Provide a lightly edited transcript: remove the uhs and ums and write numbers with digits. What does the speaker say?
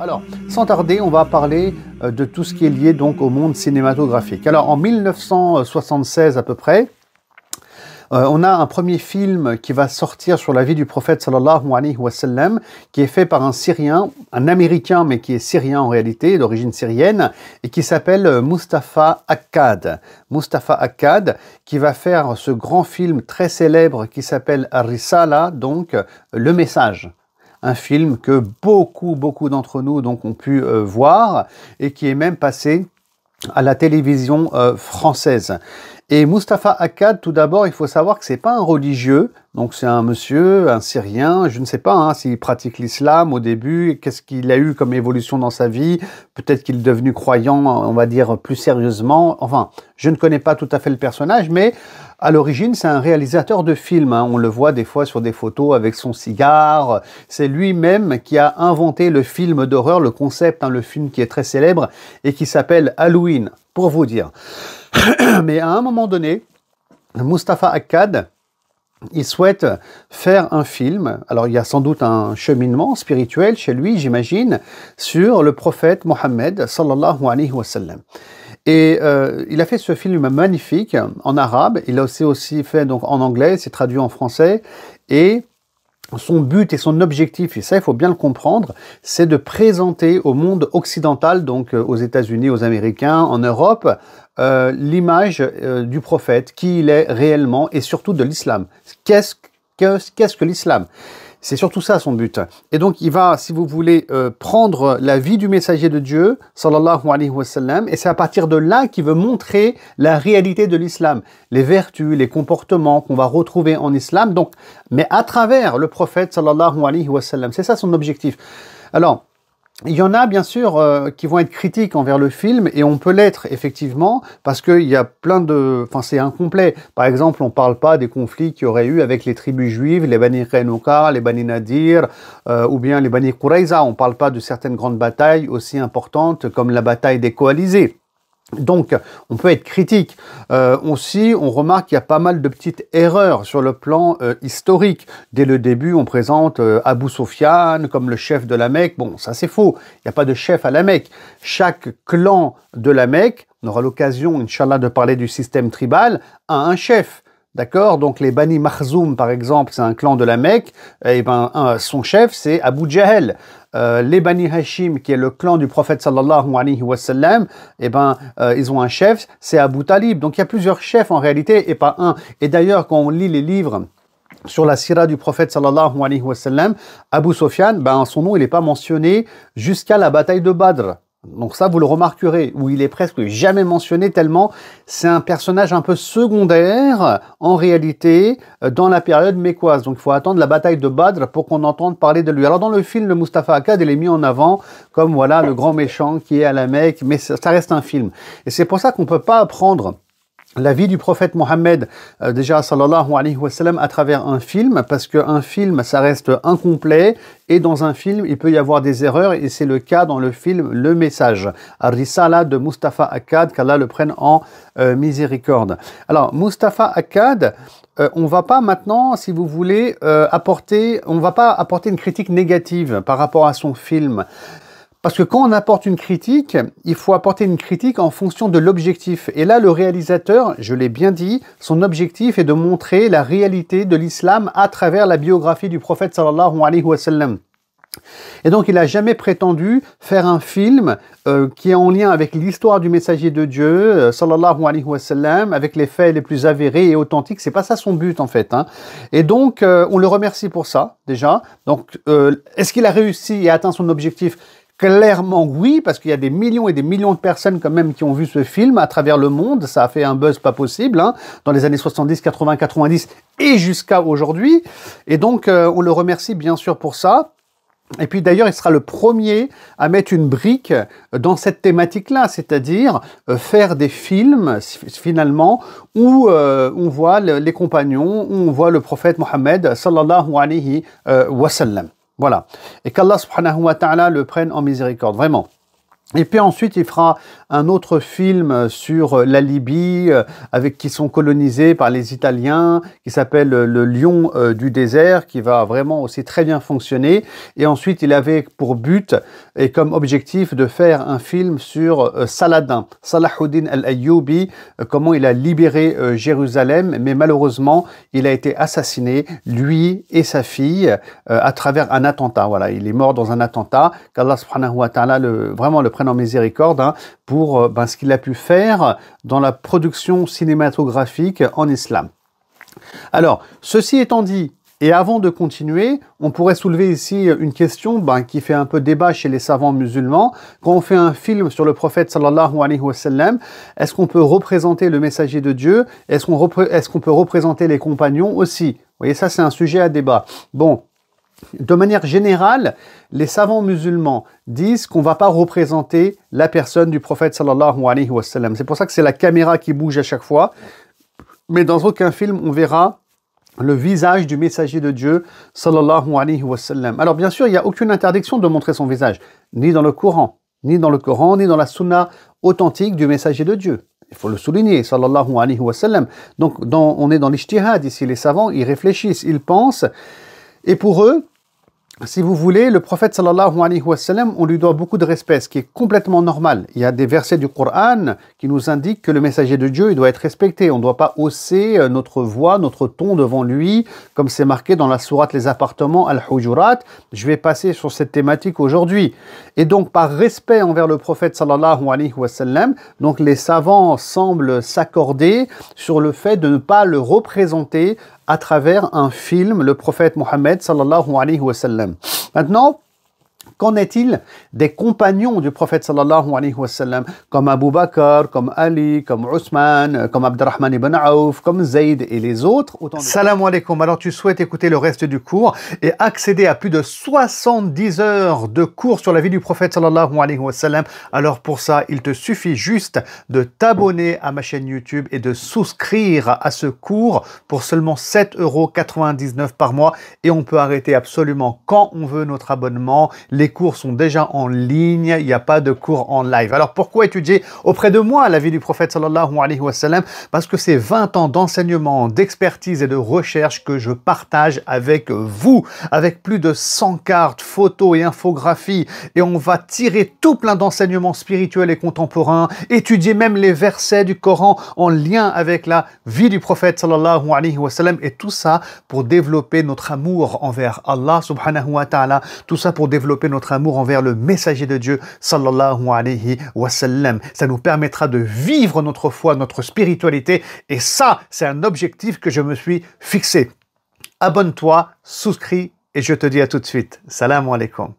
Alors, sans tarder, on va parler de tout ce qui est lié donc au monde cinématographique. Alors, en 1976 à peu près, on a un premier film qui va sortir sur la vie du prophète sallallahu alayhi wa sallam, qui est fait par un Syrien, un Américain, mais qui est syrien en réalité, d'origine syrienne, et qui s'appelle Mustafa Akkad. Mustafa Akkad, qui va faire ce grand film très célèbre qui s'appelle Ar-Risala, donc Le Message. Un film que beaucoup d'entre nous donc ont pu voir et qui est même passé à la télévision française. Et Mustafa Akkad, tout d'abord, il faut savoir que c'est pas un religieux, donc c'est un monsieur, un Syrien, je ne sais pas s'il pratique l'islam au début, qu'est-ce qu'il a eu comme évolution dans sa vie, peut-être qu'il est devenu croyant, on va dire, plus sérieusement, enfin, je ne connais pas tout à fait le personnage, mais à l'origine, c'est un réalisateur de films, on le voit des fois sur des photos avec son cigare, c'est lui-même qui a inventé le film d'horreur, le concept, le film qui est très célèbre et qui s'appelle Halloween, pour vous dire. Mais à un moment donné, Mustafa Akkad, il souhaite faire un film. Alors, il y a sans doute un cheminement spirituel chez lui, j'imagine, sur le prophète Mohammed, sallallahu alayhi wa sallam. Et il a fait ce film magnifique en arabe. Il a aussi fait donc en anglais, c'est traduit en français. Et son but et son objectif, et ça il faut bien le comprendre, c'est de présenter au monde occidental, donc aux États-Unis, aux Américains, en Europe, l'image du prophète, qui il est réellement, et surtout de l'islam. Qu'est-ce que l'islam ? C'est surtout ça son but. Et donc il va, si vous voulez, prendre la vie du messager de Dieu, sallallahu alayhi wa sallam, et c'est à partir de là qu'il veut montrer la réalité de l'islam, les vertus, les comportements qu'on va retrouver en islam, donc, mais à travers le prophète, sallallahu alayhi wa sallam. C'est ça son objectif. Alors, il y en a bien sûr qui vont être critiques envers le film, et on peut l'être effectivement parce qu'il y a plein de... Enfin, c'est incomplet. Par exemple, on ne parle pas des conflits qu'il y aurait eu avec les tribus juives, les Bani Qaynuqa, les Bani Nadir, ou bien les Bani Qurayza. On ne parle pas de certaines grandes batailles aussi importantes comme la bataille des coalisés. Donc, on peut être critique. Aussi, on remarque qu'il y a pas mal de petites erreurs sur le plan historique. Dès le début, on présente Abu Sufyan comme le chef de la Mecque. Bon, ça c'est faux. Il n'y a pas de chef à la Mecque. Chaque clan de la Mecque, on aura l'occasion, Inch'Allah, de parler du système tribal, a un chef. D'accord? Donc les Bani Makhzoum, par exemple, c'est un clan de la Mecque. Et son chef, c'est Abu Jahl. Les Bani Hashim, qui est le clan du prophète sallallahu alayhi wa sallam, ils ont un chef, c'est Abu Talib. Donc il y a plusieurs chefs en réalité et pas un. Et d'ailleurs, quand on lit les livres sur la sira du prophète sallallahu alayhi wa sallam, Abu Sufyan, son nom il n'est pas mentionné jusqu'à la bataille de Badr. Donc ça, vous le remarquerez, où il est presque jamais mentionné tellement c'est un personnage un peu secondaire, en réalité, dans la période mécoise. Donc il faut attendre la bataille de Badr pour qu'on entende parler de lui. Alors dans le film, le Mustafa Akkad, il est mis en avant comme voilà le grand méchant qui est à la Mecque, mais ça reste un film. Et c'est pour ça qu'on ne peut pas apprendre la vie du prophète Mohammed, déjà sallallahu alayhi wa sallam, à travers un film, parce qu'un film, ça reste incomplet, et dans un film, il peut y avoir des erreurs, et c'est le cas dans le film Le Message, Ar-Risala de Mustafa Akkad, qu'Allah le prenne en miséricorde. Alors, Mustafa Akkad, on va pas maintenant, si vous voulez, on va pas apporter une critique négative par rapport à son film. Parce que quand on apporte une critique, il faut apporter une critique en fonction de l'objectif. Et là, le réalisateur, je l'ai bien dit, son objectif est de montrer la réalité de l'islam à travers la biographie du prophète sallallahu alayhi wa sallam. Et donc, il n'a jamais prétendu faire un film qui est en lien avec l'histoire du messager de Dieu, sallallahu alayhi wa sallam, avec les faits les plus avérés et authentiques. C'est pas ça son but, en fait. Et donc, on le remercie pour ça, déjà. Donc, est-ce qu'il a réussi et atteint son objectif ? Clairement oui, parce qu'il y a des millions et des millions de personnes quand même qui ont vu ce film à travers le monde. Ça a fait un buzz pas possible dans les années 70, 80, 90 et jusqu'à aujourd'hui. Et donc, on le remercie bien sûr pour ça. Et puis d'ailleurs, il sera le premier à mettre une brique dans cette thématique-là, c'est-à-dire faire des films, finalement, où on voit les compagnons, où on voit le prophète Mohammed, sallallahu alayhi wa sallam. Voilà. Et qu'Allah subhanahu wa ta'ala le prenne en miséricorde, vraiment. Et puis ensuite, il fera un autre film sur la Libye, qui sont colonisés par les Italiens, qui s'appelle Le Lion du désert, qui va vraiment aussi très bien fonctionner. Et ensuite, il avait pour but et comme objectif de faire un film sur Saladin, Salahuddin al-Ayyubi, comment il a libéré Jérusalem, mais malheureusement, il a été assassiné, lui et sa fille, à travers un attentat. Voilà, il est mort dans un attentat, qu'Allah subhanahu wa ta'ala vraiment le prenne en miséricorde pour ce qu'il a pu faire dans la production cinématographique en islam. Alors, ceci étant dit, et avant de continuer, on pourrait soulever ici une question qui fait un peu débat chez les savants musulmans. Quand on fait un film sur le prophète sallallahu alayhi wa sallam, est-ce qu'on peut représenter le messager de Dieu? Est-ce qu'on peut représenter les compagnons aussi? Vous voyez, ça c'est un sujet à débat. Bon. De manière générale, les savants musulmans disent qu'on ne va pas représenter la personne du prophète sallallahu alayhi wa sallam. C'est pour ça que c'est la caméra qui bouge à chaque fois. Mais dans aucun film, on verra le visage du messager de Dieu sallallahu alayhi wa sallam. Alors bien sûr, il n'y a aucune interdiction de montrer son visage, ni dans le Coran, ni dans la sunna authentique du messager de Dieu. Il faut le souligner, sallallahu alayhi wa sallam. Donc on est dans l'ijtihad ici. Les savants, ils réfléchissent, ils pensent. Et pour eux, si vous voulez, le prophète sallallahu alayhi wa sallam, on lui doit beaucoup de respect, ce qui est complètement normal. Il y a des versets du Coran qui nous indiquent que le messager de Dieu, il doit être respecté. On ne doit pas hausser notre voix, notre ton devant lui, comme c'est marqué dans la sourate Les Appartements, Al-Hujurat. Je vais passer sur cette thématique aujourd'hui. Et donc, par respect envers le prophète sallallahu alayhi wa sallam, donc les savants semblent s'accorder sur le fait de ne pas le représenter à travers un film, le prophète Mohammed sallallahu alayhi wa sallam. Maintenant, qu'en est-il des compagnons du prophète sallallahu alayhi wa sallam, comme Abu Bakr, comme Ali, comme Ousmane, comme Abdurrahman ibn Auf, comme Zayd et les autres? Salam alaikum. Alors tu souhaites écouter le reste du cours et accéder à plus de 70 heures de cours sur la vie du prophète sallallahu alayhi wa sallam. Alors pour ça, il te suffit juste de t'abonner à ma chaîne YouTube et de souscrire à ce cours pour seulement 7,99 € par mois. Et on peut arrêter absolument quand on veut notre abonnement. Les cours sont déjà en ligne, il n'y a pas de cours en live. Alors pourquoi étudier auprès de moi la vie du prophète sallallahu alayhi wa sallam? Parce que c'est 20 ans d'enseignement, d'expertise et de recherche que je partage avec vous, avec plus de 100 cartes, photos et infographies. Et on va tirer tout plein d'enseignements spirituels et contemporains, étudier même les versets du Coran en lien avec la vie du prophète sallallahu alayhi wa sallam. Et tout ça pour développer notre amour envers Allah subhanahu wa ta'ala. Tout ça pour développer notre amour envers le messager de Dieu sallallahu alayhi wa sallam. Ça nous permettra de vivre notre foi, notre spiritualité, et ça, c'est un objectif que je me suis fixé. Abonne-toi, souscris, et je te dis à tout de suite. Salam alaikum.